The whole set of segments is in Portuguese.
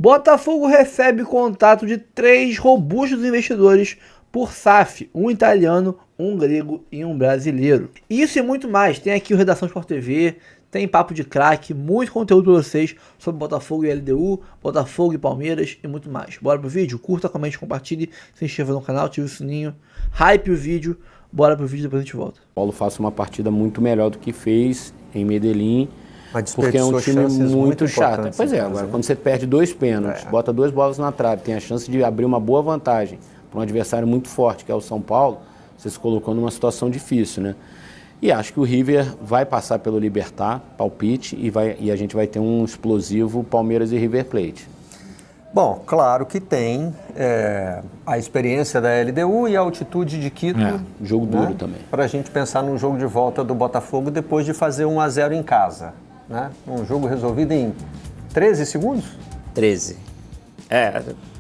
Botafogo recebe contato de 3 robustos investidores por SAF, um italiano, um grego e um brasileiro. Isso e muito mais. Tem aqui o Redação Sport TV, tem papo de craque, muito conteúdo para vocês sobre Botafogo e LDU, Botafogo e Palmeiras e muito mais. Bora pro vídeo? Curta, comente, compartilhe, se inscreva no canal, ative o sininho, hype o vídeo. Bora pro vídeo, depois a gente volta. Paulo faça uma partida muito melhor do que fez em Medellín, porque é um time muito chato. Pois é, agora quando você perde 2 pênaltis, bota 2 bolas na trave, tem a chance de abrir uma boa vantagem para um adversário muito forte, que é o São Paulo, você se colocou numa situação difícil, né? E acho que o River vai passar pelo Libertad, palpite, e a gente vai ter um explosivo Palmeiras e River Plate. Bom, claro que tem a experiência da LDU e a altitude de Quito. Jogo duro também. Para a gente pensar num jogo de volta do Botafogo depois de fazer 1-0 em casa. Né? Um jogo resolvido em 13 segundos? 13.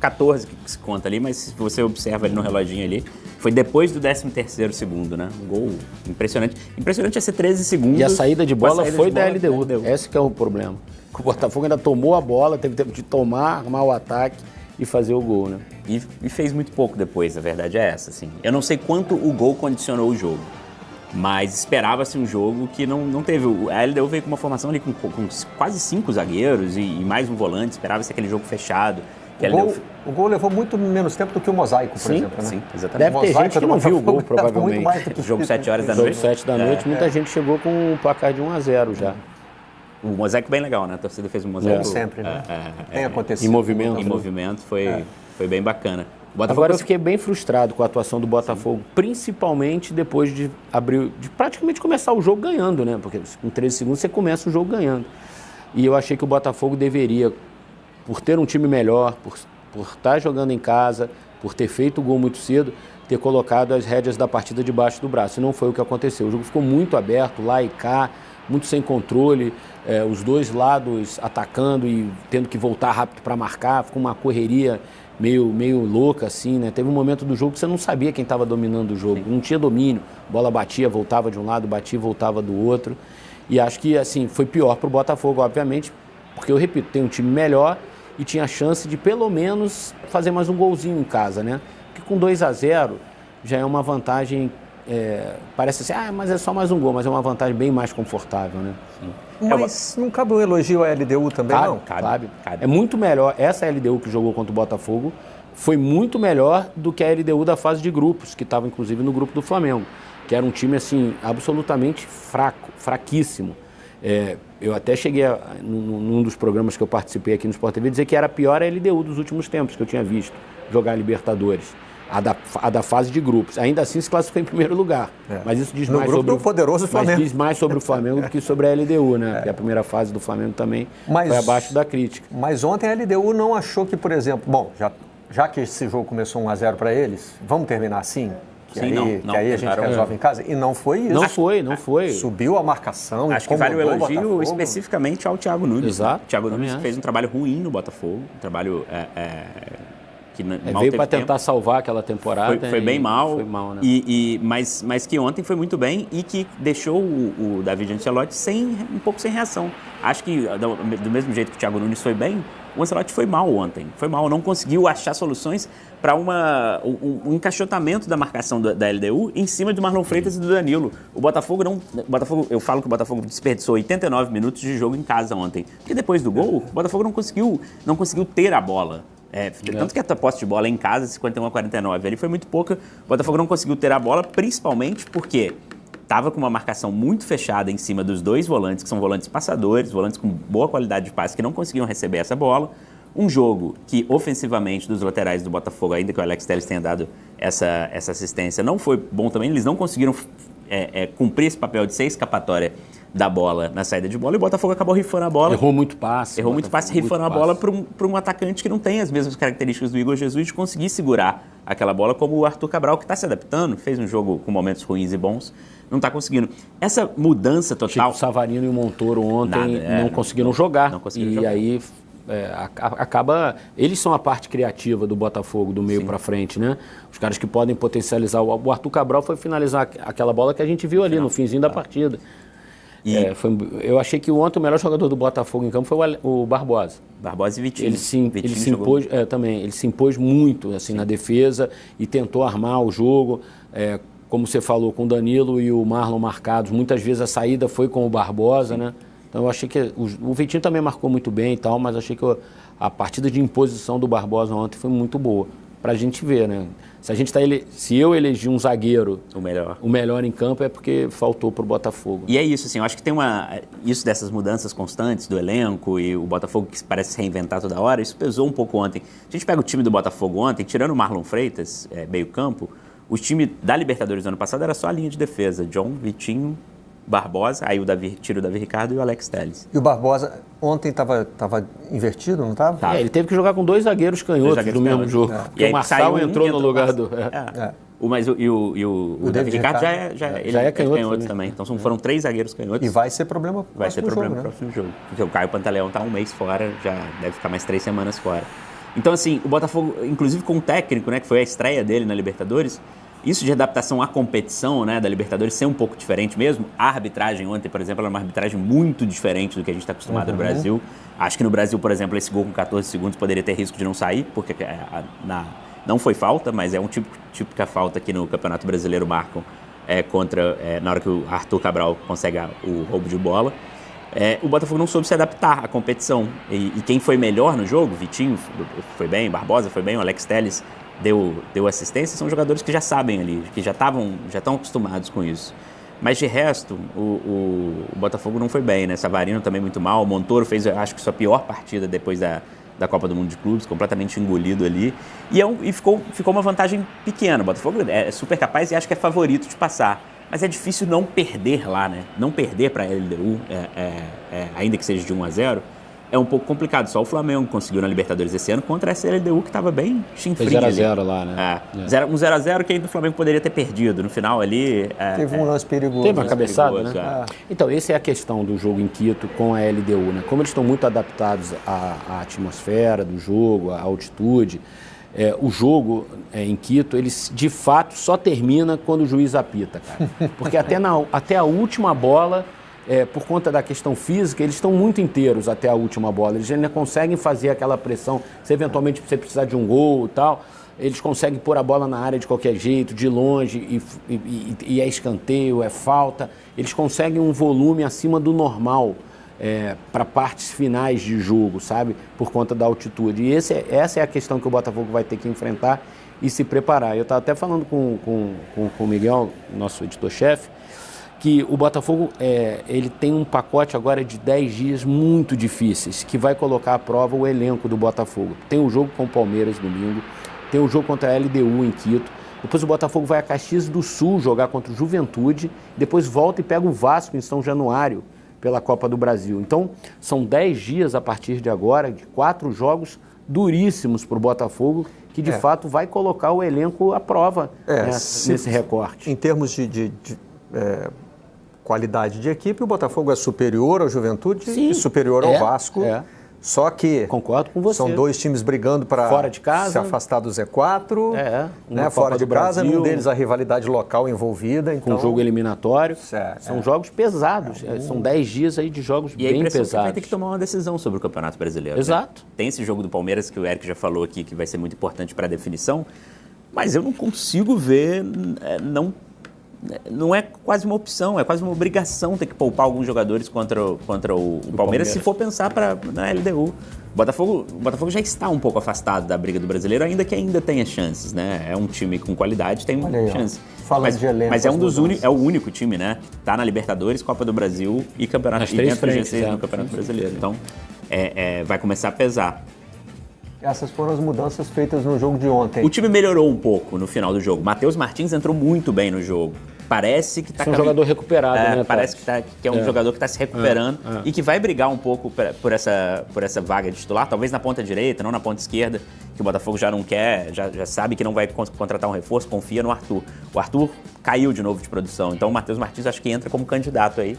14 que se conta ali, mas se você observa ali no reloginho ali, foi depois do 13º segundo, né? Um gol impressionante. Impressionante é ser 13 segundos. E a saída de bola foi da LDU. Esse que é o problema. O Botafogo ainda tomou a bola, teve tempo de tomar, armar o ataque e fazer o gol, né? E fez muito pouco depois, a verdade é essa, assim. Eu não sei quanto o gol condicionou o jogo, mas esperava-se um jogo que não teve. A LDU veio com uma formação ali com quase 5 zagueiros e mais um volante, esperava-se aquele jogo fechado. O gol levou muito menos tempo do que o mosaico, por exemplo, né? Sim, exatamente. Deve ter gente que não viu o gol, provavelmente. Jogo 7 horas da noite. Jogo 7 da noite, muita gente chegou com o placar de 1-0 já. O mosaico bem legal, né? A torcida fez um mosaico. Sempre, né? Tem acontecido. Em movimento. Em movimento, foi bem bacana. Agora eu fiquei bem frustrado com a atuação do Botafogo, principalmente depois de praticamente começar o jogo ganhando, né? Porque com 13 segundos você começa o jogo ganhando. E eu achei que o Botafogo deveria, por ter um time melhor, por estar jogando em casa, por ter feito o gol muito cedo, ter colocado as rédeas da partida debaixo do braço. E não foi o que aconteceu. O jogo ficou muito aberto, lá e cá, muito sem controle, os dois lados atacando e tendo que voltar rápido para marcar. Ficou uma correria meio louca, assim, né? Teve um momento do jogo que você não sabia quem estava dominando o jogo. Não tinha domínio. A bola batia, voltava de um lado, batia e voltava do outro. E acho que, assim, foi pior para o Botafogo, obviamente, porque, eu repito, tem um time melhor e tinha a chance de, pelo menos, fazer mais um golzinho em casa, né? Porque com 2-0 já é uma vantagem, parece assim, mas é só mais um gol, mas é uma vantagem bem mais confortável, né? Sim. Mas não cabe um elogio à LDU também, não? Cabe. É muito melhor, essa LDU que jogou contra o Botafogo foi muito melhor do que a LDU da fase de grupos, que estava inclusive no grupo do Flamengo, que era um time, assim, absolutamente fraquíssimo. Eu até cheguei, num dos programas que eu participei aqui no Sport TV, dizer que era a pior LDU dos últimos tempos que eu tinha visto jogar Libertadores. A da fase de grupos. Ainda assim se classificou em primeiro lugar. Mas isso diz mais sobre o poderoso Flamengo. Mas diz mais sobre o Flamengo do que sobre a LDU, né? Porque a primeira fase do Flamengo também foi abaixo da crítica. Mas ontem a LDU não achou que, por exemplo, bom, já que esse jogo começou 1-0 para eles, vamos terminar assim? Que aí a gente resolve em casa. E não foi isso. Não foi. Subiu a marcação. Acho que vale o elogio especificamente ao Thiago Nunes. Exato. O Thiago Nunes fez um trabalho ruim no Botafogo. Um trabalho que veio para tentar salvar aquela temporada. Foi bem mal. Foi mal, né? Mas que ontem foi muito bem e que deixou o David Ancelotti um pouco sem reação. Acho que, do mesmo jeito que o Thiago Nunes foi bem, o Ancelotti foi mal ontem. Foi mal, não conseguiu achar soluções para um encaixotamento da marcação da LDU em cima do Marlon Freitas e do Danilo. Eu falo que o Botafogo desperdiçou 89 minutos de jogo em casa ontem. Porque depois do gol, o Botafogo não conseguiu ter a bola. Tanto que a posse de bola em casa, 51-49, ali foi muito pouca. O Botafogo não conseguiu ter a bola, principalmente porque estava com uma marcação muito fechada em cima dos dois volantes, que são volantes passadores, volantes com boa qualidade de passe, que não conseguiam receber essa bola. Um jogo que, ofensivamente, dos laterais do Botafogo, ainda que o Alex Telles tenha dado essa assistência, não foi bom também. Eles não conseguiram cumprir esse papel de ser escapatória da bola na saída de bola, e o Botafogo acabou rifando a bola. Errou muito passe, rifando a bola para um atacante que não tem as mesmas características do Igor Jesus de conseguir segurar aquela bola, como o Arthur Cabral, que está se adaptando, fez um jogo com momentos ruins e bons, não está conseguindo. Essa mudança total... O Savarino e o Montoro ontem não conseguiram jogar. Aí acaba... Eles são a parte criativa do Botafogo, do meio para frente, né? Os caras que podem potencializar. O Arthur Cabral foi finalizar aquela bola que a gente viu ali no finzinho da partida. Eu achei que ontem o melhor jogador do Botafogo em campo foi o Barbosa. Barbosa e Vitinho. Ele se impôs, ele se impôs muito assim, na defesa e tentou armar o jogo. Como você falou, com o Danilo e o Marlon marcados, muitas vezes a saída foi com o Barbosa, né? Então eu achei que o Vitinho também marcou muito bem e tal, mas achei que a partida de imposição do Barbosa ontem foi muito boa. Pra gente ver, né? Se eu elegi um zagueiro o melhor em campo é porque faltou pro Botafogo. E é isso, assim, eu acho que tem isso dessas mudanças constantes do elenco e o Botafogo que parece se reinventar toda hora, isso pesou um pouco ontem. A gente pega o time do Botafogo ontem, tirando o Marlon Freitas, meio campo, o time da Libertadores do ano passado era só a linha de defesa, John, Vitinho, Barbosa, aí tira o Davi Ricardo e o Alex Telles. E o Barbosa ontem estava invertido, não estava? Ele teve que jogar com 2 zagueiros canhotos no mesmo jogo. Porque o Marçal entrou no lugar do... Mas o Davi Ricardo já é canhoto também. Então foram 3 zagueiros canhotos. E vai ser problema no próximo jogo. Porque o Caio Pantaleão está 1 mês fora, já deve ficar mais 3 semanas fora. Então, assim, o Botafogo, inclusive com o técnico, né, que foi a estreia dele na Libertadores, isso de adaptação à competição, né, da Libertadores ser um pouco diferente mesmo. A arbitragem ontem, por exemplo, era uma arbitragem muito diferente do que a gente está acostumado no Brasil. Acho que no Brasil, por exemplo, esse gol com 14 segundos poderia ter risco de não sair, porque não foi falta, mas é um típica falta que no Campeonato Brasileiro marcam na hora que o Arthur Cabral consegue o roubo de bola. O Botafogo não soube se adaptar à competição. E quem foi melhor no jogo, Vitinho foi bem, Barbosa foi bem, o Alex Telles deu assistência, são jogadores que já sabem ali, que já estão acostumados com isso. Mas de resto, o Botafogo não foi bem, né? Savarino também muito mal, o Montoro fez, acho que sua pior partida depois da Copa do Mundo de Clubes, completamente engolido ali. E ficou uma vantagem pequena. O Botafogo é super capaz e acho que é favorito de passar. Mas é difícil não perder lá, né? Não perder para a LDU, ainda que seja de 1-0, é um pouco complicado. Só o Flamengo conseguiu na Libertadores esse ano contra essa LDU que estava bem chinfrinha. 0-0 lá, né? Um 0-0 que ainda o Flamengo poderia ter perdido. No final ali... Teve um lance perigoso. Teve uma cabeçada, né? Então, essa é a questão do jogo em Quito com a LDU, né? Como eles estão muito adaptados à atmosfera do jogo, à altitude... o jogo em Quito, ele de fato só termina quando o juiz apita, cara. Porque até a última bola, por conta da questão física, eles estão muito inteiros até a última bola. Eles ainda conseguem fazer aquela pressão, se eventualmente você precisar de um gol e tal, eles conseguem pôr a bola na área de qualquer jeito, de longe, e é escanteio, é falta. Eles conseguem um volume acima do normal. Para partes finais de jogo, sabe? Por conta da altitude. E essa é a questão que o Botafogo vai ter que enfrentar e se preparar. Eu estava até falando com o Miguel, nosso editor-chefe, que o Botafogo ele tem um pacote agora de 10 dias muito difíceis, que vai colocar à prova o elenco do Botafogo. Tem o jogo com o Palmeiras domingo, tem o jogo contra a LDU em Quito, depois o Botafogo vai a Caxias do Sul jogar contra o Juventude, depois volta e pega o Vasco em São Januário, pela Copa do Brasil. Então, são 10 dias a partir de agora, de 4 jogos duríssimos para o Botafogo, que de fato vai colocar o elenco à prova nesse recorte. Em termos de qualidade de equipe, o Botafogo é superior ao Juventude e superior ao Vasco. Só que concordo com você. São 2 times brigando para se afastar do Z4, fora de casa, num deles a rivalidade local envolvida. Então... Com jogo eliminatório. São jogos pesados, são 10 dias aí de jogos bem pesados. Que vai ter que tomar uma decisão sobre o Campeonato Brasileiro. Exato. Né? Tem esse jogo do Palmeiras que o Eric já falou aqui, que vai ser muito importante para a definição, mas eu não consigo ver, não é quase uma opção, é quase uma obrigação ter que poupar alguns jogadores contra o Palmeiras, se for pensar na LDU. O Botafogo já está um pouco afastado da briga do Brasileiro, ainda que ainda tenha chances, né? É um time com qualidade, tem chance. Mas é o único time, né? Tá na Libertadores, Copa do Brasil e Campeonato no Campeonato Brasileiro. Então, vai começar a pesar. Essas foram as mudanças feitas no jogo de ontem. O time melhorou um pouco no final do jogo. Matheus Martins entrou muito bem no jogo. Parece que está... É um jogador recuperado, né? Parece que é um jogador que está se recuperando e que vai brigar um pouco por essa vaga de titular, talvez na ponta direita, não na ponta esquerda, que o Botafogo já não quer, já sabe que não vai contratar um reforço, confia no Arthur. O Arthur caiu de novo de produção, então o Matheus Martins acho que entra como candidato aí,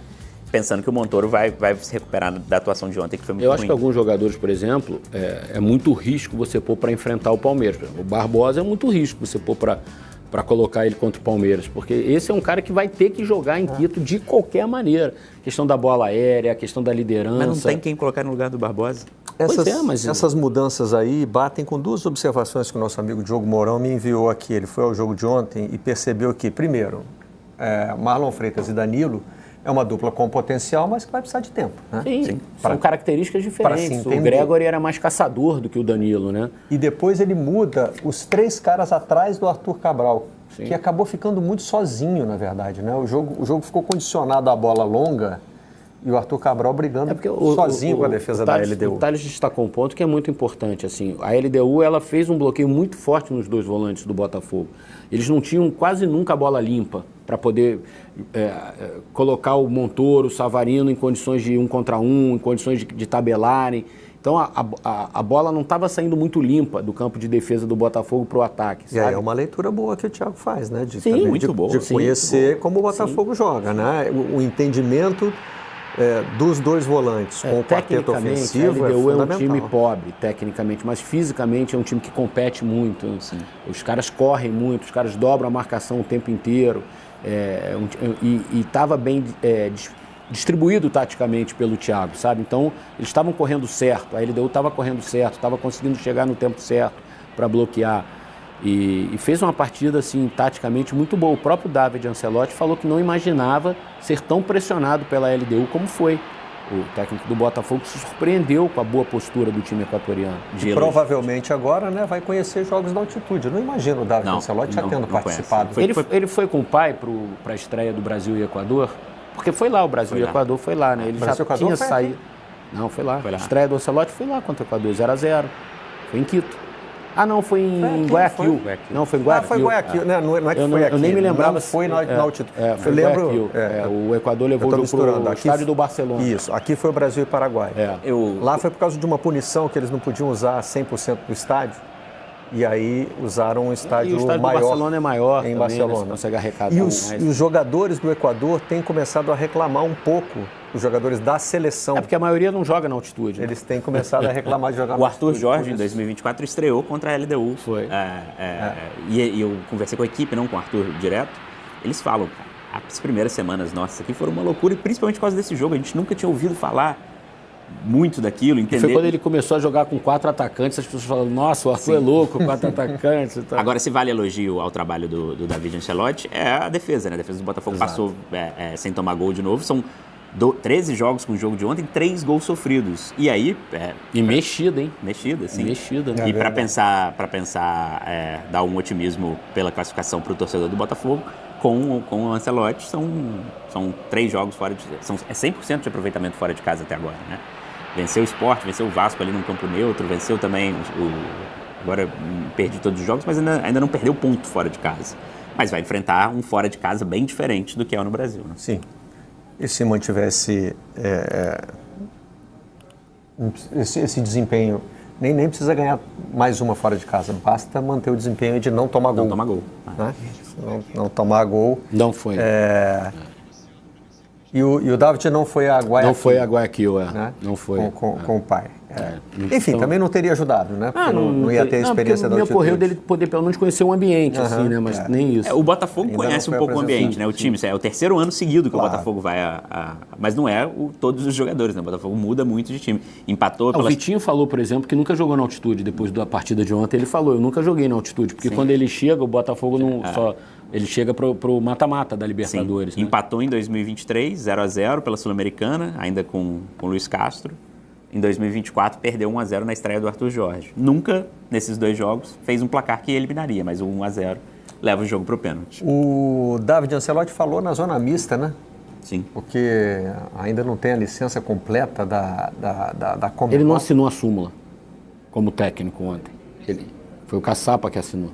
pensando que o Montoro vai se recuperar da atuação de ontem, que foi muito ruim. Eu acho que alguns jogadores, por exemplo, é muito risco você pôr para enfrentar o Palmeiras. O Barbosa é muito risco você pôr para colocar ele contra o Palmeiras, porque esse é um cara que vai ter que jogar em Quito de qualquer maneira. A questão da bola aérea, a questão da liderança. Mas não tem quem colocar no lugar do Barbosa? Essas mudanças aí batem com duas observações que o nosso amigo Diogo Mourão me enviou aqui. Ele foi ao jogo de ontem e percebeu que, primeiro, Marlon Freitas e Danilo é uma dupla com potencial, mas que vai precisar de tempo. Né? Sim. São características diferentes. O Gregóry era mais caçador do que o Danilo, né? E depois ele muda os 3 caras atrás do Arthur Cabral, que acabou ficando muito sozinho, na verdade. Né? O jogo ficou condicionado à bola longa e o Arthur Cabral brigando sozinho com a defesa da LDU. O Thales destacou um ponto que é muito importante. Assim, a LDU ela fez um bloqueio muito forte nos 2 volantes do Botafogo. Eles não tinham quase nunca a bola limpa para poder colocar o Montoro, o Savarino em condições de 1 contra 1, em condições de tabelarem. Então a bola não estava saindo muito limpa do campo de defesa do Botafogo para o ataque. Sabe? E aí é uma leitura boa que o Thiago faz, né? Muito boa. De conhecer como o Botafogo joga, né? O entendimento dos 2 volantes com o quarteto ofensivo a LDU é um time pobre, tecnicamente, mas fisicamente é um time que compete muito. Assim. Os caras correm muito, os caras dobram a marcação o tempo inteiro. E estava bem distribuído taticamente pelo Thiago, sabe? Então, eles estavam correndo certo, a LDU estava correndo certo, estava conseguindo chegar no tempo certo para bloquear. E fez uma partida, assim, taticamente muito boa. O próprio David Ancelotti falou que não imaginava ser tão pressionado pela LDU como foi. O técnico do Botafogo se surpreendeu com a boa postura do time equatoriano. E provavelmente agora, né, vai conhecer jogos da altitude. Eu não imagino o David Ancelotti já tendo participado. Ele foi com o pai para a estreia do Brasil e Equador? Porque foi lá, o Brasil e Equador foi lá, né? Ele já tinha saído. Não, foi lá. A estreia do Ancelotti foi lá contra o Equador, 0-0. Foi em Quito. Ah, não, foi em Guayaquil. Não, foi em Guayaquil. Foi Guayaquil. Não é que foi aqui. Eu nem me lembrava. Não foi na altitude. Foi Guayaquil. O Equador levou o jogo para o estádio do Barcelona. Isso, aqui foi o Brasil e Paraguai. Lá foi por causa de uma punição que eles não podiam usar 100% do estádio. E aí usaram um estádio maior. E o estádio do Barcelona é maior em também, Barcelona. Né? Consegue arrecadar e os jogadores do Equador têm começado a reclamar um pouco, os jogadores da seleção. É porque a maioria não joga na altitude. Né? Eles têm começado a reclamar de jogar na altitude. O Arthur Jorge, em 2024, estreou contra a LDU. Foi. E eu conversei com a equipe, não com o Arthur direto. Eles falam, as primeiras semanas nossas aqui foram uma loucura, e principalmente por causa desse jogo. A gente nunca tinha ouvido falar muito daquilo, entender. Foi quando ele começou a jogar com 4 atacantes, as pessoas falaram, nossa, o Arthur é louco, 4 atacantes e tal. Agora, se vale elogio ao trabalho do David Ancelotti, é a defesa, né? A defesa do Botafogo passou sem tomar gol de novo. São 13 jogos com o jogo de ontem, 3 gols sofridos. E aí... E mexida, hein? Mexida, sim. Mexida. E para pensar dar um otimismo pela classificação para o torcedor do Botafogo, com o Ancelotti, são 3 jogos fora de... É 100% de aproveitamento fora de casa até agora, né? Venceu o Sport, venceu o Vasco ali num campo neutro, venceu também agora perdi todos os jogos, mas ainda não perdeu ponto fora de casa. Mas vai enfrentar um fora de casa bem diferente do que é no Brasil, né? Sim. E se mantivesse esse desempenho, nem precisa ganhar mais uma fora de casa, basta manter o desempenho de não tomar gol. Não tomar gol. Né? Não tomar gol. Não foi. E o David não foi a Guayaquil. Não foi a Guayaquil, né? Não foi. Com o pai. Enfim, também não teria ajudado, né? Porque não ia ter a experiência da altitude. Me ocorreu dele poder pelo menos conhecer o ambiente, assim, né? Mas nem isso. O Botafogo ainda conhece um pouco o ambiente, né? O time, é o terceiro ano seguido que o Botafogo vai Mas não é todos os jogadores, né? O Botafogo muda muito de time. Empatou O Vitinho falou, por exemplo, que nunca jogou na altitude. Depois da partida de ontem, ele falou, eu nunca joguei na altitude. Porque quando ele chega, o Botafogo não só... Ele chega pro mata-mata da Libertadores. Né? Empatou em 2023, 0-0 pela Sul-Americana, ainda com o Luiz Castro. Em 2024, perdeu 1-0 na estreia do Arthur Jorge. Nunca, nesses 2 jogos, fez um placar que eliminaria, mas o 1-0 leva o jogo para o pênalti. O David Ancelotti falou na zona mista, né? Sim. Porque ainda não tem a licença completa da Comebol. Ele não assinou a súmula como técnico ontem. Foi o Caçapa que assinou.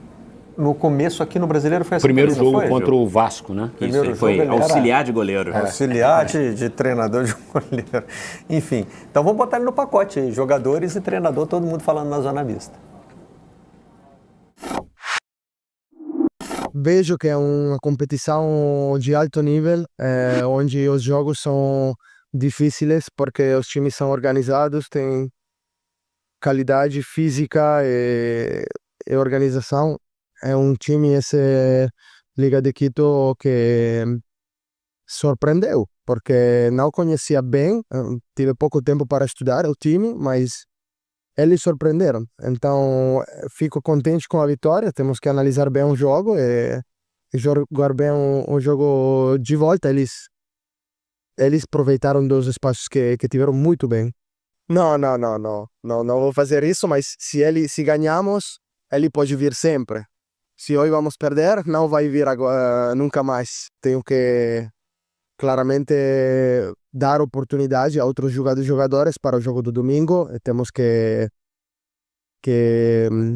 No começo aqui no Brasileiro foi assim. Primeiro jogo contra o Vasco, né? Isso, ele foi auxiliar de goleiro. Auxiliar de treinador de goleiro. Enfim, então vamos botar ele no pacote aí. Jogadores e treinador, todo mundo falando na zona mista. Vejo que é uma competição de alto nível, onde os jogos são difíceis porque os times são organizados, têm qualidade física e organização. é um time, esse Liga de Quito, que surpreendeu, porque não conhecia bem, tive pouco tempo para estudar o time, mas eles surpreenderam. Então, fico contente com a vitória, temos que analisar bem o jogo e jogar bem o jogo de volta. Eles aproveitaram dos espaços que tiveram muito bem. Não vou fazer isso, mas se ganhamos, ele pode vir sempre. Se hoje vamos perder, não vai vir agora, nunca mais. Tenho que claramente dar oportunidade a outros jogadores para o jogo do domingo. Temos que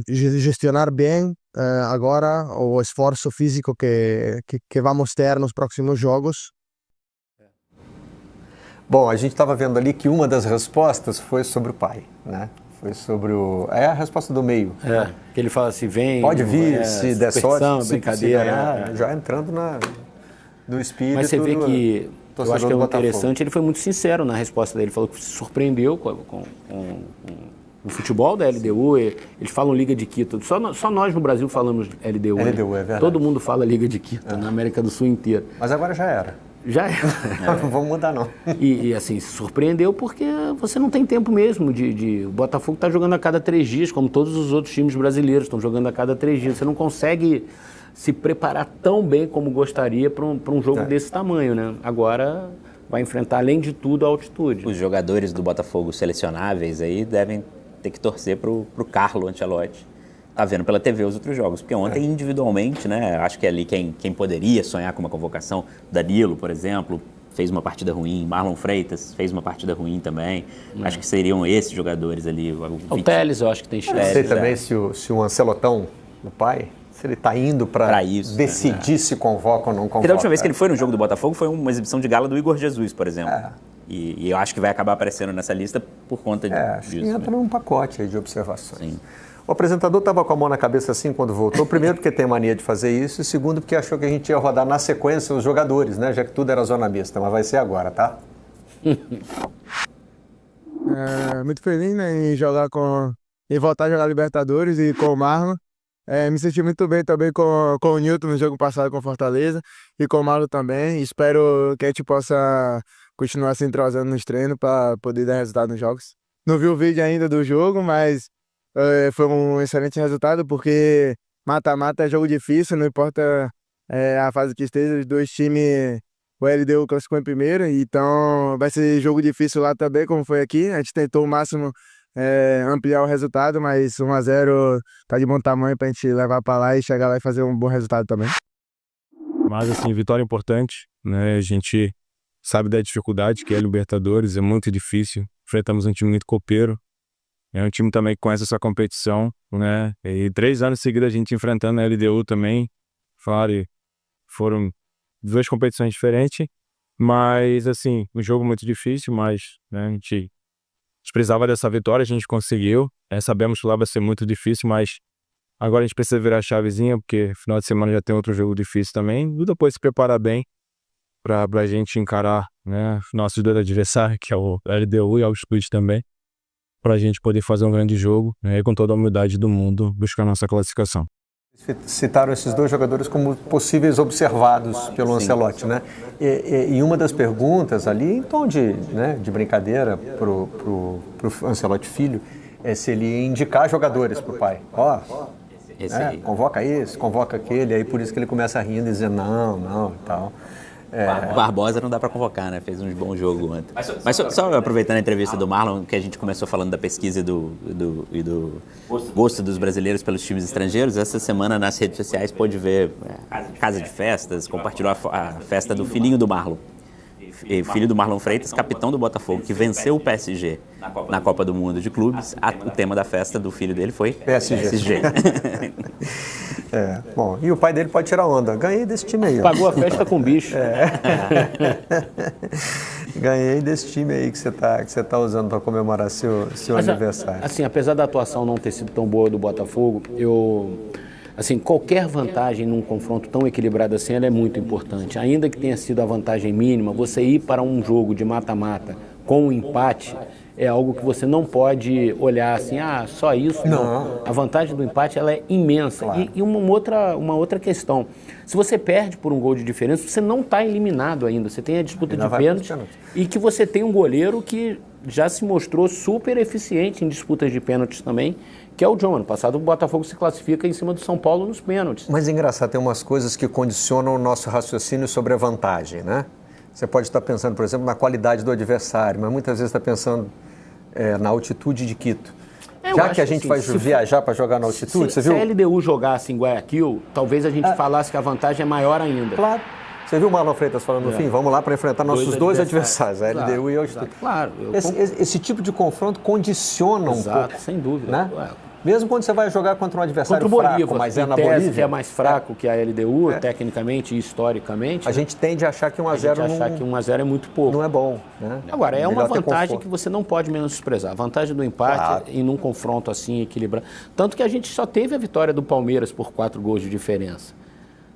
gestionar bem agora o esforço físico que vamos ter nos próximos jogos. Bom, a gente estava vendo ali que uma das respostas foi sobre o pai, né? Foi sobre a resposta do meio. Que ele fala assim, vem... Pode vir, se der sorte, brincadeira. Já entrando no espírito. Mas você vê que, eu acho que é interessante, ele foi muito sincero na resposta dele. Ele falou que se surpreendeu com o futebol da LDU. Eles falam Liga de Quito. Só nós no Brasil falamos LDU. LDU, é verdade. Todo mundo fala Liga de Quito, na América do Sul inteira. Mas agora já era. Já é. Não vamos mudar, não. E assim, se surpreendeu porque você não tem tempo mesmo o Botafogo está jogando a cada 3 dias, como todos os outros times brasileiros estão jogando a cada 3 dias. Você não consegue se preparar tão bem como gostaria para um jogo desse tamanho, né? Agora vai enfrentar, além de tudo, a altitude. Os jogadores do Botafogo selecionáveis aí devem ter que torcer para o Carlo Ancelotti. Tá vendo pela TV os outros jogos, porque ontem individualmente, né, acho que ali quem poderia sonhar com uma convocação, Danilo, por exemplo, fez uma partida ruim, Marlon Freitas fez uma partida ruim também, acho que seriam esses jogadores ali. O Teles eu acho que tem chance. Não sei também se o Ancelotão, o pai, se ele está indo para decidir se convoca ou não convoca. Porque da última vez que ele foi no jogo do Botafogo foi uma exibição de gala do Igor Jesus, por exemplo. E eu acho que vai acabar aparecendo nessa lista por conta disso. Acho que entra num pacote aí de observações. Sim. O apresentador estava com a mão na cabeça assim quando voltou. Primeiro porque tem mania de fazer isso e segundo porque achou que a gente ia rodar na sequência os jogadores, né? Já que tudo era zona mista, mas vai ser agora, tá? Muito feliz, né, em voltar a jogar Libertadores e com o Marlon. Me senti muito bem também com o Newton no jogo passado com o Fortaleza e com o Marlon também. Espero que a gente possa continuar se entrosando nos treinos para poder dar resultado nos jogos. Não vi o vídeo ainda do jogo, mas foi um excelente resultado, porque mata-mata é jogo difícil, não importa a fase que esteja, os dois times, o LDU classificou em primeiro, então vai ser jogo difícil lá também, como foi aqui. A gente tentou o máximo ampliar o resultado, mas 1-0 tá de bom tamanho pra gente levar para lá e chegar lá e fazer um bom resultado também. Mas assim, vitória importante, né? A gente sabe da dificuldade que é Libertadores, é muito difícil, enfrentamos um time muito copeiro. É um time também que conhece essa competição, né? E 3 anos seguidos a gente enfrentando a LDU também. Foram 2 competições diferentes, mas assim, um jogo muito difícil, mas né, a gente precisava dessa vitória, a gente conseguiu. Sabemos que lá vai ser muito difícil, mas agora a gente precisa virar a chavezinha, porque final de semana já tem outro jogo difícil também. E depois se preparar bem para a gente encarar, né, nossos 2 adversários, que é o LDU e o Altitude também, para a gente poder fazer um grande jogo, né, com toda a humildade do mundo, buscar a nossa classificação. Citaram esses 2 jogadores como possíveis observados pelo Ancelotti, né? E uma das perguntas ali, em tom de brincadeira pro Ancelotti filho, é se ele ia indicar jogadores pro pai. Convoca esse, convoca aquele, aí por isso que ele começa a rir e dizer não e tal. Barbosa não dá para convocar, né? Fez um bom jogo ontem. Mas só aproveitando a entrevista do Marlon, que a gente começou falando da pesquisa e do gosto dos brasileiros pelos times estrangeiros, essa semana nas redes sociais pôde ver Casa de Festas, compartilhou a festa do filhinho do Marlon. Filho do Marlon Freitas, capitão do Botafogo, que venceu o PSG na Copa do Mundo de Clubes. O tema da festa do filho dele foi PSG. Bom, e o pai dele pode tirar onda. Ganhei desse time aí. Pagou a festa com bicho. Ganhei desse time aí que você tá usando para comemorar seu aniversário. Assim, apesar da atuação não ter sido tão boa do Botafogo, assim, qualquer vantagem num confronto tão equilibrado assim, ela é muito importante. Ainda que tenha sido a vantagem mínima, você ir para um jogo de mata-mata com um empate, é algo que você não pode olhar assim, só isso. Não. A vantagem do empate ela é imensa. Claro. E uma outra questão, se você perde por um gol de diferença, você não está eliminado ainda, você tem a disputa de pênalti e que você tem um goleiro que já se mostrou super eficiente em disputas de pênaltis também, que é o John. Ano passado o Botafogo se classifica em cima do São Paulo nos pênaltis. Mas é engraçado, tem umas coisas que condicionam o nosso raciocínio sobre a vantagem, né? Você pode estar pensando, por exemplo, na qualidade do adversário, mas muitas vezes está pensando na altitude de Quito. Já que a gente vai viajar para jogar na altitude, você viu? Se a LDU jogasse em Guayaquil, talvez a gente falasse que a vantagem é maior ainda. Claro. Você viu o Marlon Freitas falando no fim? Vamos lá para enfrentar nossos dois adversários, a LDU e a altitude. Claro. Esse tipo de confronto condiciona um pouco. Sem dúvida. Né? Mesmo quando você vai jogar contra um adversário fraco, mas na Bolívia, que é mais fraco que a LDU, tecnicamente e historicamente. A gente tende a achar que 1-0 é muito pouco. Não é bom. Né? Agora, é uma vantagem que você não pode menosprezar. A vantagem do empate e num confronto assim equilibrado. Tanto que a gente só teve a vitória do Palmeiras por 4 gols de diferença.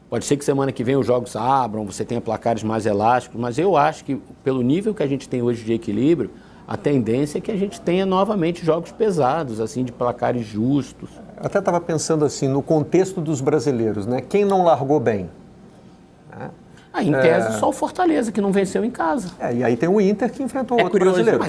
Pode ser que semana que vem os jogos abram, você tenha placares mais elásticos, mas eu acho que pelo nível que a gente tem hoje de equilíbrio, a tendência é que a gente tenha novamente jogos pesados, assim, de placares justos. Eu até estava pensando assim, no contexto dos brasileiros, né? Quem não largou bem? Em tese, só o Fortaleza, que não venceu em casa. E aí tem o Inter que enfrentou outro brasileiro.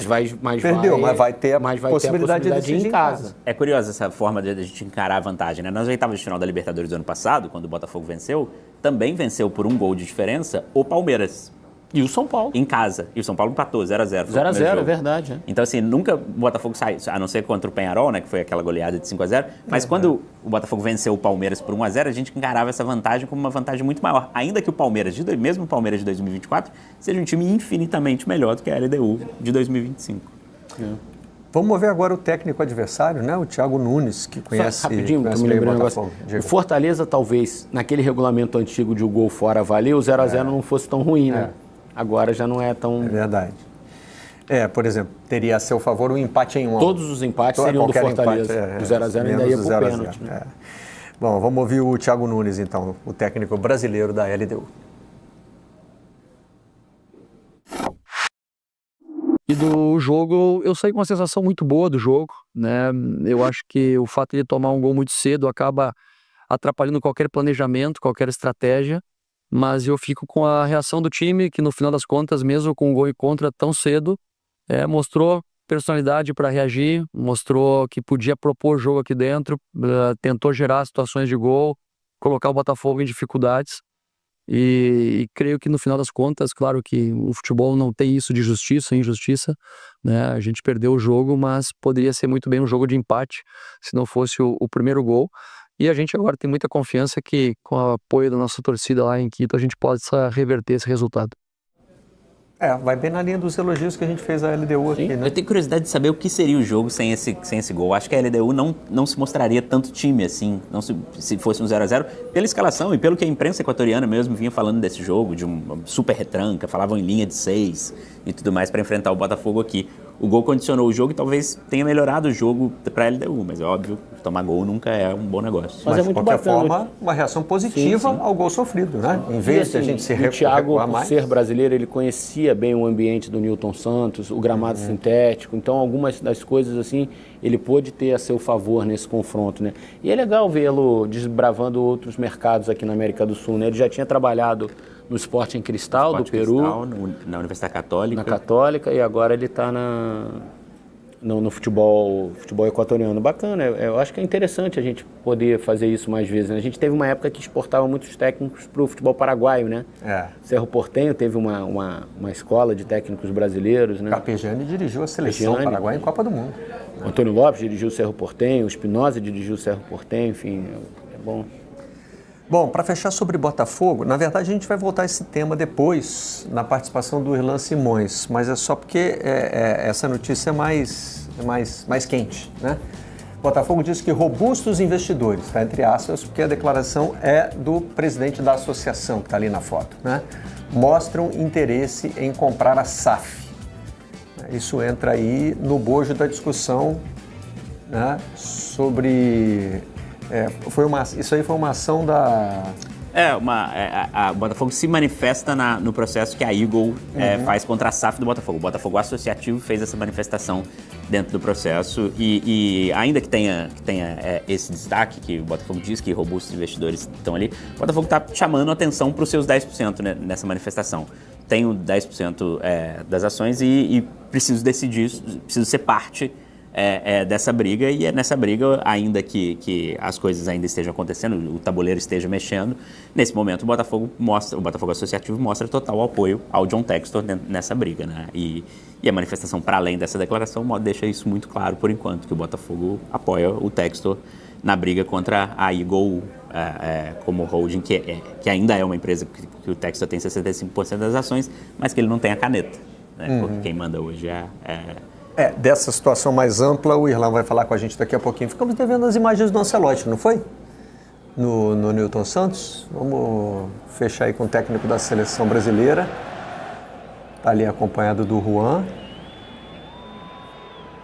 Perdeu, mas vai ter a possibilidade de decidir em casa. É curiosa essa forma de a gente encarar a vantagem, né? Nas oitavas de final da Libertadores do ano passado, quando o Botafogo venceu, também venceu por 1 gol de diferença o Palmeiras. E o São Paulo. Em casa. E o São Paulo empatou 0-0. 0-0, é verdade. É. Então, assim, nunca o Botafogo saiu, a não ser contra o Peñarol, né, que foi aquela goleada de 5-0, mas quando o Botafogo venceu o Palmeiras por 1-0, a gente encarava essa vantagem como uma vantagem muito maior. Ainda que o Palmeiras, mesmo o Palmeiras de 2024, seja um time infinitamente melhor do que a LDU de 2025. Vamos ver agora o técnico adversário, né? O Thiago Nunes, que conhece... Só rapidinho, que eu me lembrei um negócio. O Fortaleza, talvez, naquele regulamento antigo de o gol fora valer, o 0-0 não fosse tão ruim, né? Agora já não é tão... É verdade. Por exemplo, teria a seu favor um empate em 1. Todos os empates seriam do Fortaleza. O 0-0 ainda ia pro pênalti. Né? Bom, vamos ouvir o Thiago Nunes, então, o técnico brasileiro da LDU. E do jogo, eu saí com uma sensação muito boa do jogo, né? Eu acho que o fato de tomar um gol muito cedo acaba atrapalhando qualquer planejamento, qualquer estratégia, mas eu fico com a reação do time, que no final das contas, mesmo com um gol em contra tão cedo, mostrou personalidade para reagir, mostrou que podia propor o jogo aqui dentro, tentou gerar situações de gol, colocar o Botafogo em dificuldades. E creio que no final das contas, claro que o futebol não tem isso de justiça e injustiça, né? A gente perdeu o jogo, mas poderia ser muito bem um jogo de empate se não fosse o primeiro gol. E a gente agora tem muita confiança que com o apoio da nossa torcida lá em Quito a gente possa reverter esse resultado. Vai bem na linha dos elogios que a gente fez à LDU aqui, né? Eu tenho curiosidade de saber o que seria o jogo sem esse gol. Acho que a LDU não se mostraria tanto time assim, não se fosse um 0-0, pela escalação e pelo que a imprensa equatoriana mesmo vinha falando desse jogo, de uma super retranca, falavam em linha de 6 e tudo mais para enfrentar o Botafogo aqui. O gol condicionou o jogo e talvez tenha melhorado o jogo para a LDU, mas é óbvio, tomar gol nunca é um bom negócio. Mas é muito de qualquer forma, uma reação positiva ao gol sofrido, né? Em vez de a gente se recuar mais. O Thiago, por ser brasileiro, ele conhecia bem o ambiente do Newton Santos, o gramado sintético, então algumas das coisas assim, ele pôde ter a seu favor nesse confronto, né? E é legal vê-lo desbravando outros mercados aqui na América do Sul, né? Ele já tinha trabalhado no Sporting Cristal do Peru, na Universidade Católica. Na Católica, e agora ele está no futebol equatoriano. Bacana, eu acho que é interessante a gente poder fazer isso mais vezes, né? A gente teve uma época que exportava muitos técnicos para o futebol paraguaio, né? Cerro Porteño teve uma escola de técnicos brasileiros, né? Carpegiani dirigiu a seleção paraguaia em Copa do Mundo. Antônio Lopes dirigiu o Cerro Porteño, o Espinosa dirigiu o Cerro Porteño, enfim, é bom. Bom, para fechar sobre Botafogo, na verdade a gente vai voltar a esse tema depois, na participação do Irlan Simões, mas é só porque essa notícia é mais quente, né? Botafogo diz que robustos investidores, tá, entre aspas, porque a declaração é do presidente da associação, que está ali na foto, né? Mostram interesse em comprar a SAF. Isso entra aí no bojo da discussão, né, sobre... isso aí foi uma ação da... O Botafogo se manifesta no processo que a Eagle faz contra a SAF do Botafogo. O Botafogo Associativo fez essa manifestação dentro do processo e ainda que tenha esse destaque, que o Botafogo diz que robustos investidores estão ali, o Botafogo está chamando atenção para os seus 10%, né, nessa manifestação. Tenho 10% das ações e preciso decidir, preciso ser parte dessa briga, e é nessa briga, ainda que as coisas ainda estejam acontecendo, o tabuleiro esteja mexendo, nesse momento o Botafogo Associativo mostra total apoio ao John Textor nessa briga, né? E a manifestação, para além dessa declaração, deixa isso muito claro por enquanto, que o Botafogo apoia o Textor na briga contra a Eagle como holding, que ainda é uma empresa que o Textor tem 65% das ações, mas que ele não tem a caneta, né? Porque quem manda hoje dessa situação mais ampla, o Irlan vai falar com a gente daqui a pouquinho. Ficamos devendo as imagens do Ancelotti, não foi? No Newton Santos. Vamos fechar aí com o técnico da seleção brasileira. Está ali acompanhado do Juan.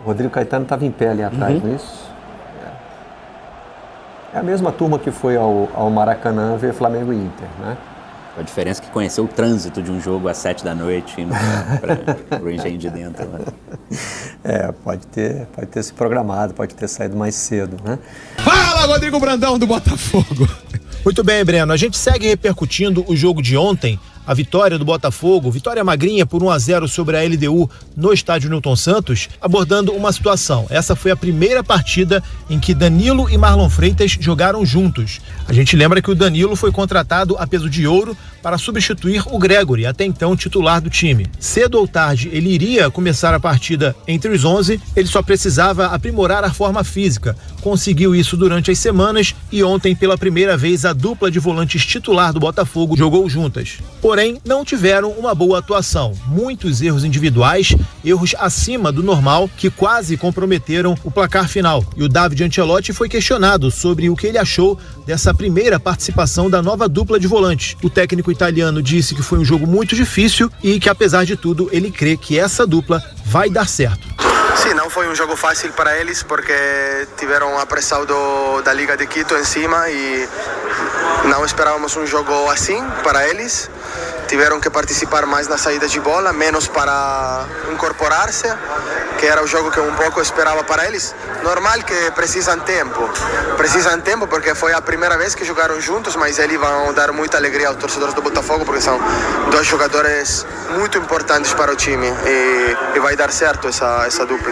O Rodrigo Caetano estava em pé ali atrás, não é isso? É a mesma turma que foi ao Maracanã ver Flamengo e Inter, né? A diferença é que conheceu o trânsito de um jogo às 7 da noite indo para o Engenho de Dentro. Né? Pode ter se programado, pode ter saído mais cedo, né? Fala, Rodrigo Brandão do Botafogo. Muito bem, Breno. A gente segue repercutindo o jogo de ontem, a vitória do Botafogo, vitória magrinha por 1-0 sobre a LDU no estádio Newton Santos, abordando uma situação. Essa foi a primeira partida em que Danilo e Marlon Freitas jogaram juntos. A gente lembra que o Danilo foi contratado a peso de ouro para substituir o Gregory, até então titular do time. Cedo ou tarde ele iria começar a partida entre os 11, ele só precisava aprimorar a forma física. Conseguiu isso durante as semanas e ontem, pela primeira vez, a dupla de volantes titular do Botafogo jogou juntas. Porém, não tiveram uma boa atuação. Muitos erros individuais, erros acima do normal, que quase comprometeram o placar final. E o David Ancelotti foi questionado sobre o que ele achou dessa primeira participação da nova dupla de volantes. O técnico italiano disse que foi um jogo muito difícil e que, apesar de tudo, ele crê que essa dupla vai dar certo. Sim, não foi um jogo fácil para eles porque tiveram a pressão da Liga de Quito em cima e não esperávamos um jogo assim para eles. Tiveram que participar mais na saída de bola, menos para incorporar-se, que era o jogo que um pouco esperava para eles. Normal que precisam tempo porque foi a primeira vez que jogaram juntos, mas eles vão dar muita alegria aos torcedores do Botafogo porque são dois jogadores muito importantes para o time e vai dar certo essa dupla.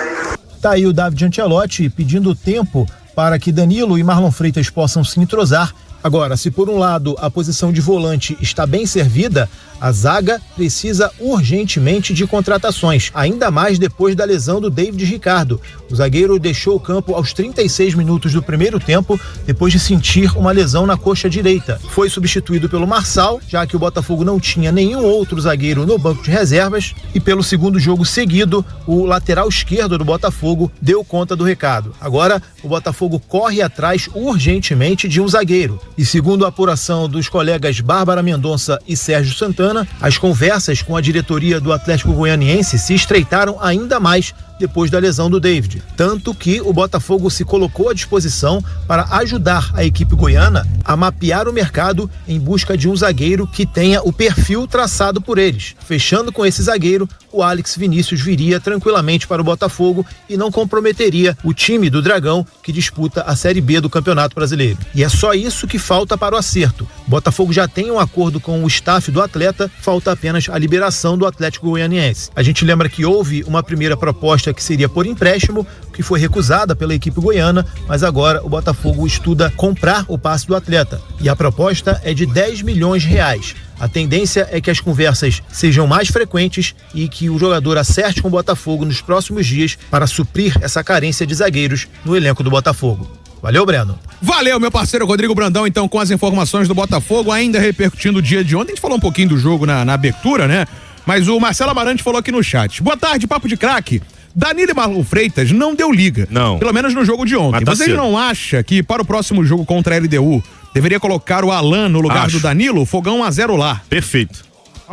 Tá aí o David Ancelotti pedindo tempo para que Danilo e Marlon Freitas possam se entrosar. Agora, se por um lado a posição de volante está bem servida, a zaga precisa urgentemente de contratações, ainda mais depois da lesão do David Ricardo. O zagueiro deixou o campo aos 36 minutos do primeiro tempo, depois de sentir uma lesão na coxa direita. Foi substituído pelo Marçal, já que o Botafogo não tinha nenhum outro zagueiro no banco de reservas, e pelo segundo jogo seguido, o lateral esquerdo do Botafogo deu conta do recado. Agora, o Botafogo corre atrás urgentemente de um zagueiro. E segundo a apuração dos colegas Bárbara Mendonça e Sérgio Santana, as conversas com a diretoria do Atlético Goianiense se estreitaram ainda mais depois da lesão do David. Tanto que o Botafogo se colocou à disposição para ajudar a equipe goiana a mapear o mercado em busca de um zagueiro que tenha o perfil traçado por eles. Fechando com esse zagueiro, o Alex Vinícius viria tranquilamente para o Botafogo e não comprometeria o time do Dragão, que disputa a Série B do Campeonato Brasileiro. E é só isso que falta para o acerto. O Botafogo já tem um acordo com o staff do atleta, falta apenas a liberação do Atlético Goianiense. A gente lembra que houve uma primeira proposta que seria por empréstimo, que foi recusada pela equipe goiana, mas agora o Botafogo estuda comprar o passe do atleta. E a proposta é de 10 milhões de reais. A tendência é que as conversas sejam mais frequentes e que o jogador acerte com o Botafogo nos próximos dias para suprir essa carência de zagueiros no elenco do Botafogo. Valeu, Breno. Valeu, meu parceiro Rodrigo Brandão, então, com as informações do Botafogo, ainda repercutindo o dia de ontem. A gente falou um pouquinho do jogo na abertura, né? Mas o Marcelo Amarante falou aqui no chat. Boa tarde, papo de craque. Danilo e Marlon Freitas não deu liga. Não. Pelo menos no jogo de ontem. Mas você não acha que para o próximo jogo contra a LDU deveria colocar o Alan no lugar do Danilo? Fogão 1-0 lá. Perfeito.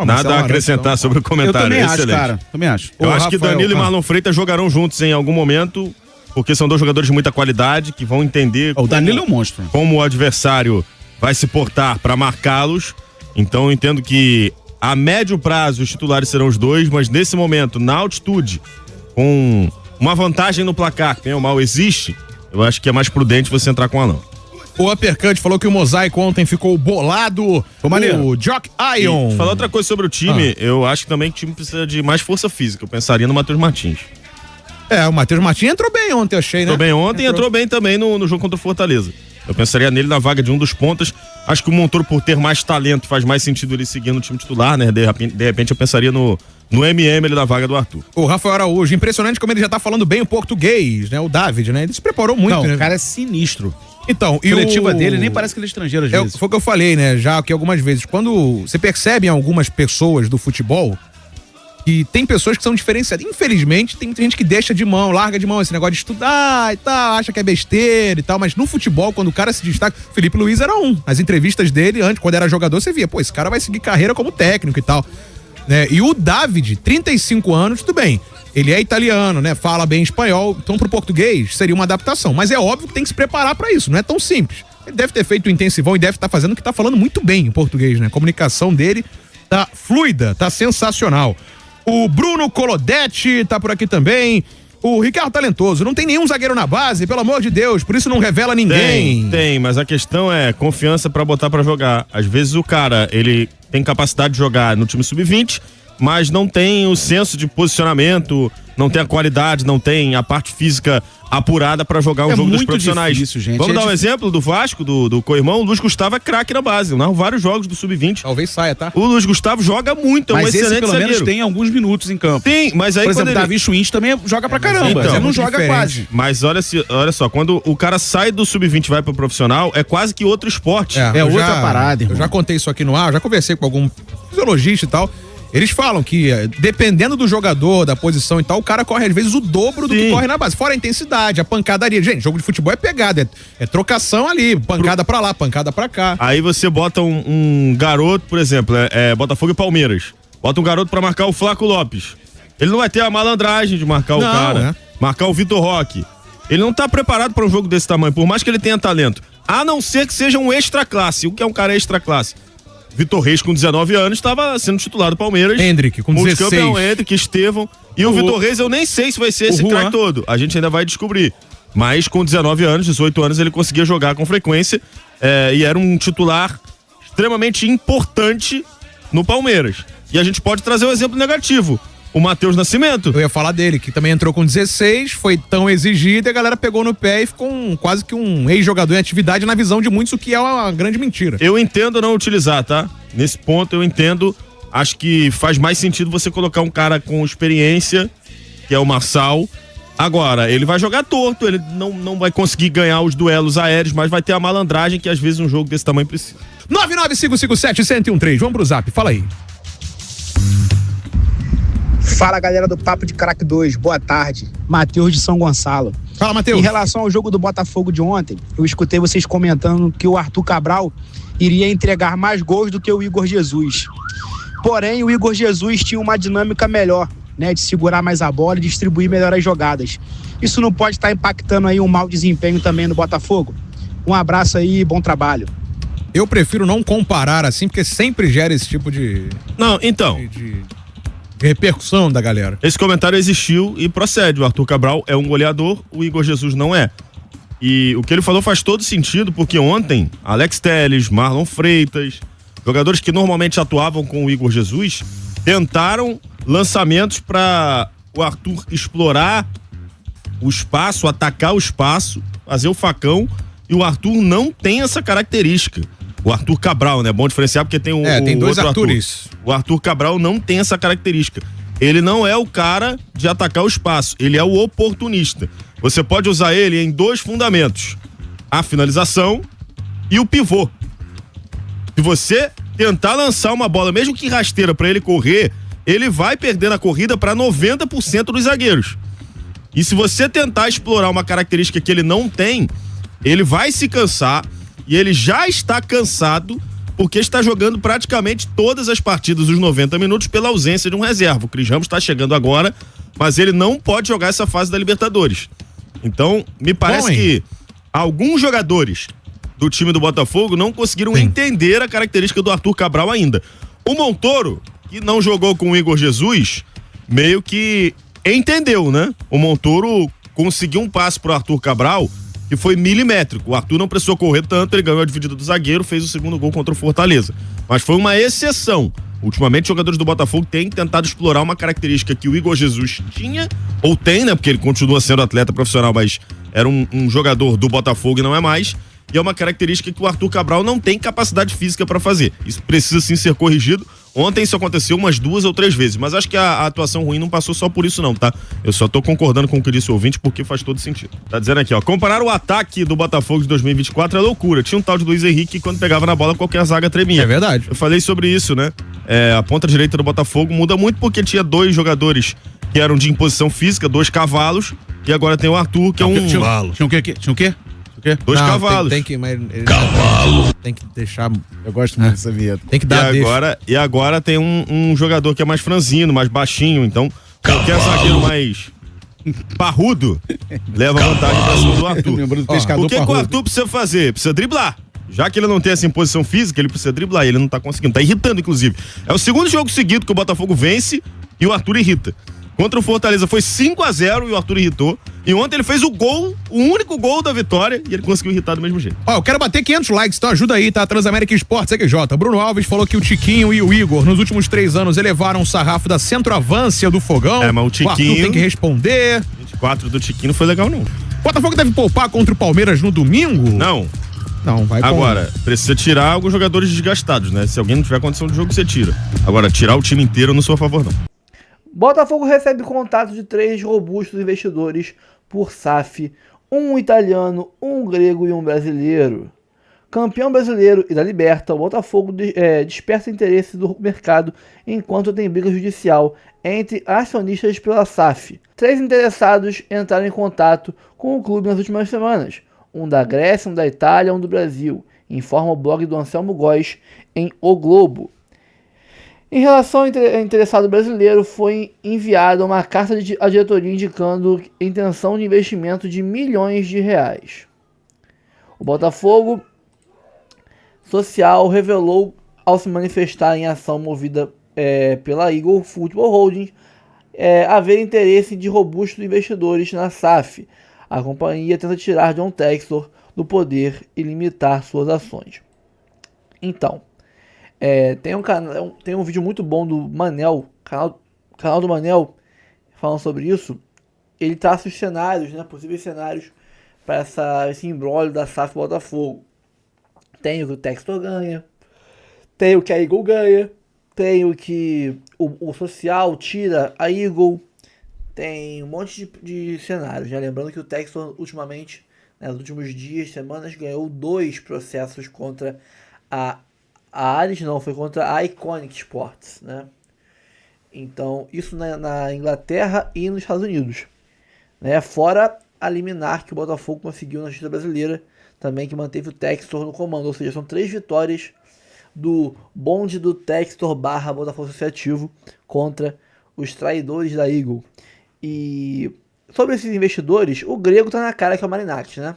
Nada a acrescentar sobre o comentário. Eu também acho, excelente. cara. Também acho. Eu acho que Danilo e Marlon Freitas jogarão juntos em algum momento, porque são dois jogadores de muita qualidade que vão entender. O Danilo é um monstro. Como o adversário vai se portar para marcá-los. Então eu entendo que a médio prazo os titulares serão os dois, mas nesse momento, na altitude, com uma vantagem no placar, que bem ou mal existe, eu acho que é mais prudente você entrar com o Alan. O Uppercut falou que o Mosaico ontem ficou bolado. O Jock Ion. Falar outra coisa sobre o time, eu acho que também que o time precisa de mais força física. Eu pensaria no Matheus Martins. O Matheus Martins entrou bem ontem, eu achei, né? Entrou bem ontem e entrou bem também no jogo contra o Fortaleza. Eu pensaria nele na vaga de um dos pontas. Acho que o Montoro, por ter mais talento, faz mais sentido ele seguir no time titular, né? De repente eu pensaria no MM ele na vaga do Arthur. O Rafael Araújo, impressionante como ele já tá falando bem o português, né? O David, né? Ele se preparou muito, né? O cara é sinistro. Então, a coletiva dele nem parece que ele é estrangeiro às vezes. Foi o que eu falei, né? Já aqui algumas vezes. Quando você percebe em algumas pessoas do futebol que tem pessoas que são diferenciadas. Infelizmente, tem muita gente que deixa de mão, larga de mão esse negócio de estudar e tal, acha que é besteira e tal, mas no futebol, quando o cara se destaca, Felipe Luiz era um. Nas entrevistas dele, antes, quando era jogador, você via, pô, esse cara vai seguir carreira como técnico e tal. Né? E o David, 35 anos, tudo bem. Ele é italiano, né? Fala bem espanhol, então pro português seria uma adaptação. Mas é óbvio que tem que se preparar pra isso, não é tão simples. Ele deve ter feito o intensivão e deve estar fazendo o que tá falando muito bem em português, né? A comunicação dele tá fluida, tá sensacional. O Bruno Colodetti tá por aqui também. O Ricardo Talentoso, não tem nenhum zagueiro na base, pelo amor de Deus, por isso não revela ninguém. Tem, mas a questão é confiança pra botar pra jogar. Às vezes o cara, ele tem capacidade de jogar no time sub-20, mas não tem o senso de posicionamento, não tem a qualidade, não tem a parte física apurada pra jogar um jogo dos profissionais. Difícil, gente. Vamos dar um exemplo do Vasco, do co-irmão. O Luiz Gustavo é craque na base, narrou vários jogos do sub-20. Talvez saia, tá? O Luiz Gustavo joga muito, é um excelente esse pelo zagueiro. menos tem alguns minutos em campo. Tem, mas aí por exemplo, quando ele... Davi Schwindt também joga pra caramba, então, mas ele não joga diferente. quase. Mas olha só, quando o cara sai do sub-20 e vai pro profissional, é quase que outro esporte. É outra parada, irmão. Eu já contei isso aqui no ar, já conversei com algum fisiologista e tal. Eles falam que, dependendo do jogador, da posição e tal, o cara corre às vezes o dobro do que corre na base. Fora a intensidade, a pancadaria. Gente, jogo de futebol é pegada, é trocação ali, pancada pra lá, pancada pra cá. Aí você bota um garoto, por exemplo, Botafogo e Palmeiras. Bota um garoto pra marcar o Flaco Lopes. Ele não vai ter a malandragem de marcar o cara, marcar o Vitor Roque. Ele não tá preparado pra um jogo desse tamanho, por mais que ele tenha talento. A não ser que seja um extra classe. O que é um cara extra classe? Vitor Reis, com 19 anos, estava sendo titular do Palmeiras. Hendrick, com 16. Multicampeão, Hendrick, Estevão. E o Vitor Reis, eu nem sei se vai ser esse craque todo. A gente ainda vai descobrir. Mas com 19 anos, 18 anos, ele conseguia jogar com frequência. E era um titular extremamente importante no Palmeiras. E a gente pode trazer um exemplo negativo. O Matheus Nascimento. Eu ia falar dele, que também entrou com 16, foi tão exigido e a galera pegou no pé e ficou quase que um ex-jogador em atividade na visão de muitos, o que é uma grande mentira. Eu entendo não utilizar, tá? Nesse ponto eu entendo, acho que faz mais sentido você colocar um cara com experiência, que é o Marçal. Agora, ele vai jogar torto, ele não vai conseguir ganhar os duelos aéreos, mas vai ter a malandragem que às vezes um jogo desse tamanho precisa. 99557-1013, vamos pro zap, fala aí. Fala, galera do Papo de Craque 2, boa tarde. Matheus de São Gonçalo. Fala, Matheus. Em relação ao jogo do Botafogo de ontem, eu escutei vocês comentando que o Arthur Cabral iria entregar mais gols do que o Igor Jesus. Porém, o Igor Jesus tinha uma dinâmica melhor, né, de segurar mais a bola e distribuir melhor as jogadas. Isso não pode estar impactando aí um mau desempenho também no Botafogo? Um abraço aí e bom trabalho. Eu prefiro não comparar assim, porque sempre gera esse tipo de... Não, então... de repercussão da galera. Esse comentário existiu e procede. O Arthur Cabral é um goleador, o Igor Jesus não é. E o que ele falou faz todo sentido, porque ontem, Alex Telles, Marlon Freitas, jogadores que normalmente atuavam com o Igor Jesus, tentaram lançamentos para o Arthur explorar o espaço, atacar o espaço, fazer o facão, e o Arthur não tem essa característica. O Arthur Cabral, né? Bom diferenciar porque tem tem dois outro Arthures. O Arthur Cabral não tem essa característica. Ele não é o cara de atacar o espaço, ele é o oportunista. Você pode usar ele em dois fundamentos: a finalização e o pivô. Se você tentar lançar uma bola, mesmo que rasteira, para ele correr, ele vai perder na corrida para 90% dos zagueiros. E se você tentar explorar uma característica que ele não tem, ele vai se cansar. E ele já está cansado porque está jogando praticamente todas as partidas dos 90 minutos pela ausência de um reserva. O Cris Ramos está chegando agora, mas ele não pode jogar essa fase da Libertadores. Então, me parece que alguns jogadores do time do Botafogo não conseguiram entender a característica do Arthur Cabral ainda. O Montoro, que não jogou com o Igor Jesus, meio que entendeu, né? O Montoro conseguiu um passe pro Arthur Cabral que foi milimétrico. O Arthur não precisou correr tanto, ele ganhou a dividida do zagueiro, fez o segundo gol contra o Fortaleza. Mas foi uma exceção. Ultimamente, os jogadores do Botafogo têm tentado explorar uma característica que o Igor Jesus tinha, ou tem, né? Porque ele continua sendo atleta profissional, mas era um jogador do Botafogo e não é mais. E é uma característica que o Arthur Cabral não tem capacidade física para fazer. Isso precisa sim ser corrigido. Ontem isso aconteceu umas 2 ou 3 vezes, mas acho que a atuação ruim não passou só por isso não, tá? Eu só tô concordando com o que disse o ouvinte porque faz todo sentido. Tá dizendo aqui, ó, comparar o ataque do Botafogo de 2024 é loucura. Tinha um tal de Luiz Henrique que quando pegava na bola qualquer zaga tremia. É verdade. Eu falei sobre isso, né? A ponta direita do Botafogo muda muito porque tinha 2 jogadores que eram de imposição física, 2 cavalos, e agora tem o Arthur, que é um... Tinha o quê? Tinha o quê? 2 cavalos. Cavalo. Tem que deixar. Eu gosto muito dessa vinheta. Tem que dar e agora tem um jogador que é mais franzino, mais baixinho. Então, qualquer zagueiro mais parrudo leva vantagem pra cima do Arthur. O que o Arthur precisa fazer? Precisa driblar. Já que ele não tem essa imposição física, ele precisa driblar. E ele não tá conseguindo. Tá irritando, inclusive. É o segundo jogo seguido que o Botafogo vence e o Arthur irrita. Contra o Fortaleza foi 5-0 e o Arthur irritou. E ontem ele fez o único gol da vitória e ele conseguiu irritar do mesmo jeito. Ó, eu quero bater 500 likes, então ajuda aí, tá? Transamérica Esportes XJ. Bruno Alves falou que o Tiquinho e o Igor, nos últimos 3 anos, elevaram o sarrafo da centroavância do Fogão. Mas o Tiquinho... O Arthur tem que responder. 24 do Tiquinho não foi legal, não. O Botafogo deve poupar contra o Palmeiras no domingo? Não, vai Agora, precisa tirar alguns jogadores desgastados, né? Se alguém não tiver condição de jogo, você tira. Agora, tirar o time inteiro eu não sou a favor, não. Botafogo recebe contato de 3 robustos investidores por SAF, um italiano, um grego e um brasileiro. Campeão brasileiro e da Liberta, o Botafogo dispersa interesse do mercado enquanto tem briga judicial entre acionistas pela SAF. 3 interessados entraram em contato com o clube nas últimas semanas, um da Grécia, um da Itália, um do Brasil, informa o blog do Anselmo Góes em O Globo. Em relação ao interessado brasileiro, foi enviada uma carta à diretoria indicando intenção de investimento de milhões de reais. O Botafogo Social revelou, ao se manifestar em ação movida pela Eagle Football Holding, haver interesse de robustos investidores na SAF. A companhia tenta tirar John Textor do poder e limitar suas ações. Então, tem um vídeo muito bom do Manel, canal do Manel, falando sobre isso. Ele traça os cenários, né, possíveis cenários para esse imbróglio da SAF Botafogo. Tem o que o Textor ganha, tem o que a Eagle ganha, tem o que o Social tira a Eagle, tem um monte de cenários, né? Lembrando que o Textor ultimamente, nos últimos dias, semanas, ganhou 2 processos contra a Ares, não, foi contra a Iconic Sports, né? Então, isso na Inglaterra e nos Estados Unidos, né? Fora a liminar que o Botafogo conseguiu na justiça brasileira, também, que manteve o Textor no comando. Ou seja, são 3 vitórias do bonde do Textor / Botafogo Associativo contra os traidores da Eagle. E sobre esses investidores, o grego tá na cara, que é o Marinakis, né?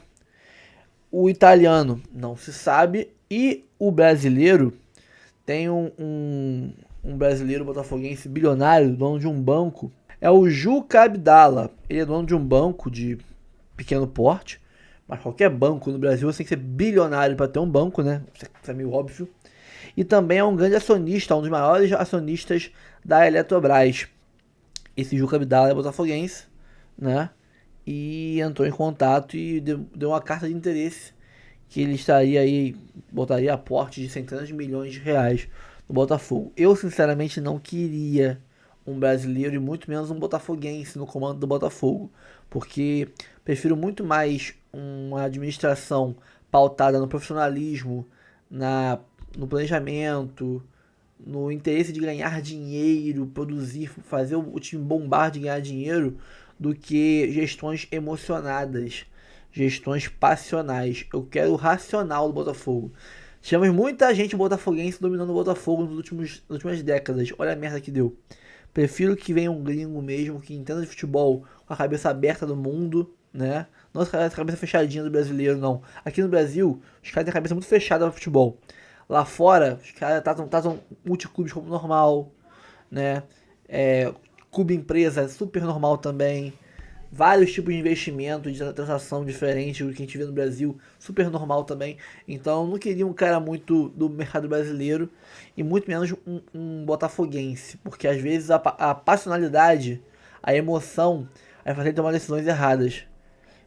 O italiano não se sabe. E o brasileiro, tem um brasileiro botafoguense bilionário, dono de um banco, é o Juca Abdala. Ele é dono de um banco de pequeno porte, mas qualquer banco no Brasil você tem que ser bilionário para ter um banco, né? Isso é meio óbvio. E também é um grande acionista, um dos maiores acionistas da Eletrobras. Esse Juca Abdala é botafoguense, né? E entrou em contato e deu uma carta de interesse que ele botaria aporte de centenas de milhões de reais no Botafogo. Eu, sinceramente, não queria um brasileiro e muito menos um botafoguense no comando do Botafogo, porque prefiro muito mais uma administração pautada no profissionalismo, no planejamento, no interesse de ganhar dinheiro, produzir, fazer o time bombar de ganhar dinheiro, do que gestões emocionadas, gestões passionais. Eu quero o racional do Botafogo. Tivemos muita gente botafoguense dominando o Botafogo nas últimas décadas. Olha a merda que deu. Prefiro que venha um gringo mesmo, que entenda de futebol com a cabeça aberta do mundo, né? Não essa cabeça fechadinha do brasileiro, não. Aqui no Brasil, os caras têm a cabeça muito fechada para futebol. Lá fora, os caras tratam multiclubes como normal, né? Clube empresa é super normal também. Vários tipos de investimento, de transação diferente do que a gente vê no Brasil, super normal também. Então, não queria um cara muito do mercado brasileiro e muito menos um botafoguense, porque às vezes a passionalidade, a emoção, vai fazer ele tomar decisões erradas.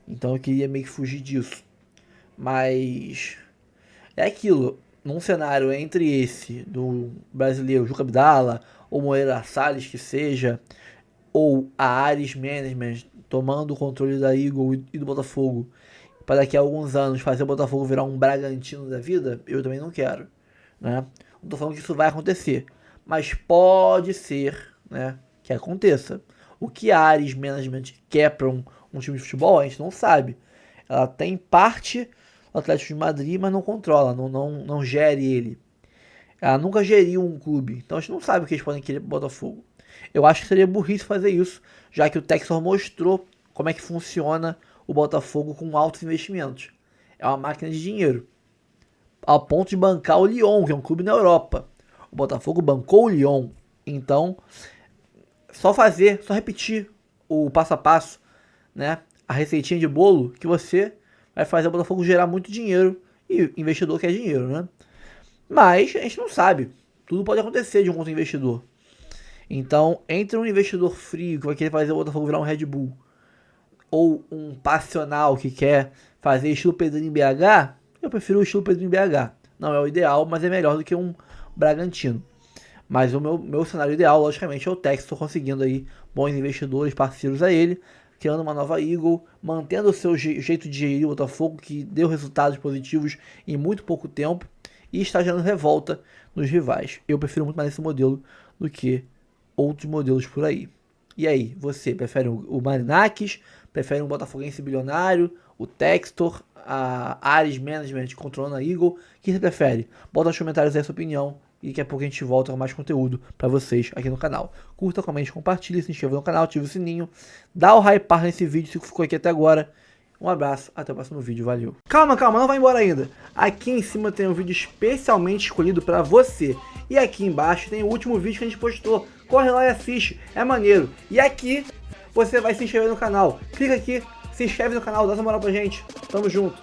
Então, eu queria meio que fugir disso. Mas é aquilo, num cenário entre esse do brasileiro Juca Abdala ou Moreira Salles, que seja, ou a Ares Management tomando o controle da Eagle e do Botafogo, para daqui a alguns anos fazer o Botafogo virar um Bragantino da vida, eu também não quero, né? Não tô falando que isso vai acontecer, mas pode ser, né, que aconteça. O que a Ares Management quer para um time de futebol, a gente não sabe. Ela tem parte do Atlético de Madrid, mas não controla, não gere ele. Ela nunca geriu um clube, então a gente não sabe o que eles podem querer pro Botafogo. Eu acho que seria burrice fazer isso, já que o Textor mostrou como é que funciona o Botafogo com altos investimentos. É uma máquina de dinheiro, ao ponto de bancar o Lyon, que é um clube na Europa. O Botafogo bancou o Lyon, então só repetir o passo a passo, né? A receitinha de bolo, que você vai fazer o Botafogo gerar muito dinheiro, e investidor quer dinheiro, né? Mas a gente não sabe, tudo pode acontecer de um outro investidor. Então, entre um investidor frio que vai querer fazer o Botafogo virar um Red Bull, ou um passional que quer fazer estilo Pedrinho em BH, eu prefiro o estilo Pedrinho em BH. Não é o ideal, mas é melhor do que um Bragantino. Mas o meu cenário ideal, logicamente, é o Textor conseguindo aí bons investidores, parceiros a ele, criando uma nova Eagle, mantendo o seu jeito de gerir o Botafogo, que deu resultados positivos em muito pouco tempo, e está gerando revolta nos rivais. Eu prefiro muito mais esse modelo do que outros modelos por aí. E aí, você prefere o Marinakis? Prefere um botafoguense bilionário? O Textor? A Ares Management controlando a Eagle? O que você prefere? Bota nos comentários aí a sua opinião. E daqui a pouco a gente volta com mais conteúdo para vocês aqui no canal. Curta, comente, compartilhe, se inscreva no canal, ative o sininho. Dá o hype nesse vídeo se ficou aqui até agora. Um abraço, até o próximo vídeo, valeu. Calma, não vai embora ainda. Aqui em cima tem um vídeo especialmente escolhido para você. E aqui embaixo tem o último vídeo que a gente postou. Corre lá e assiste, é maneiro. E aqui você vai se inscrever no canal. Clica aqui, se inscreve no canal, dá essa moral pra gente. Tamo junto.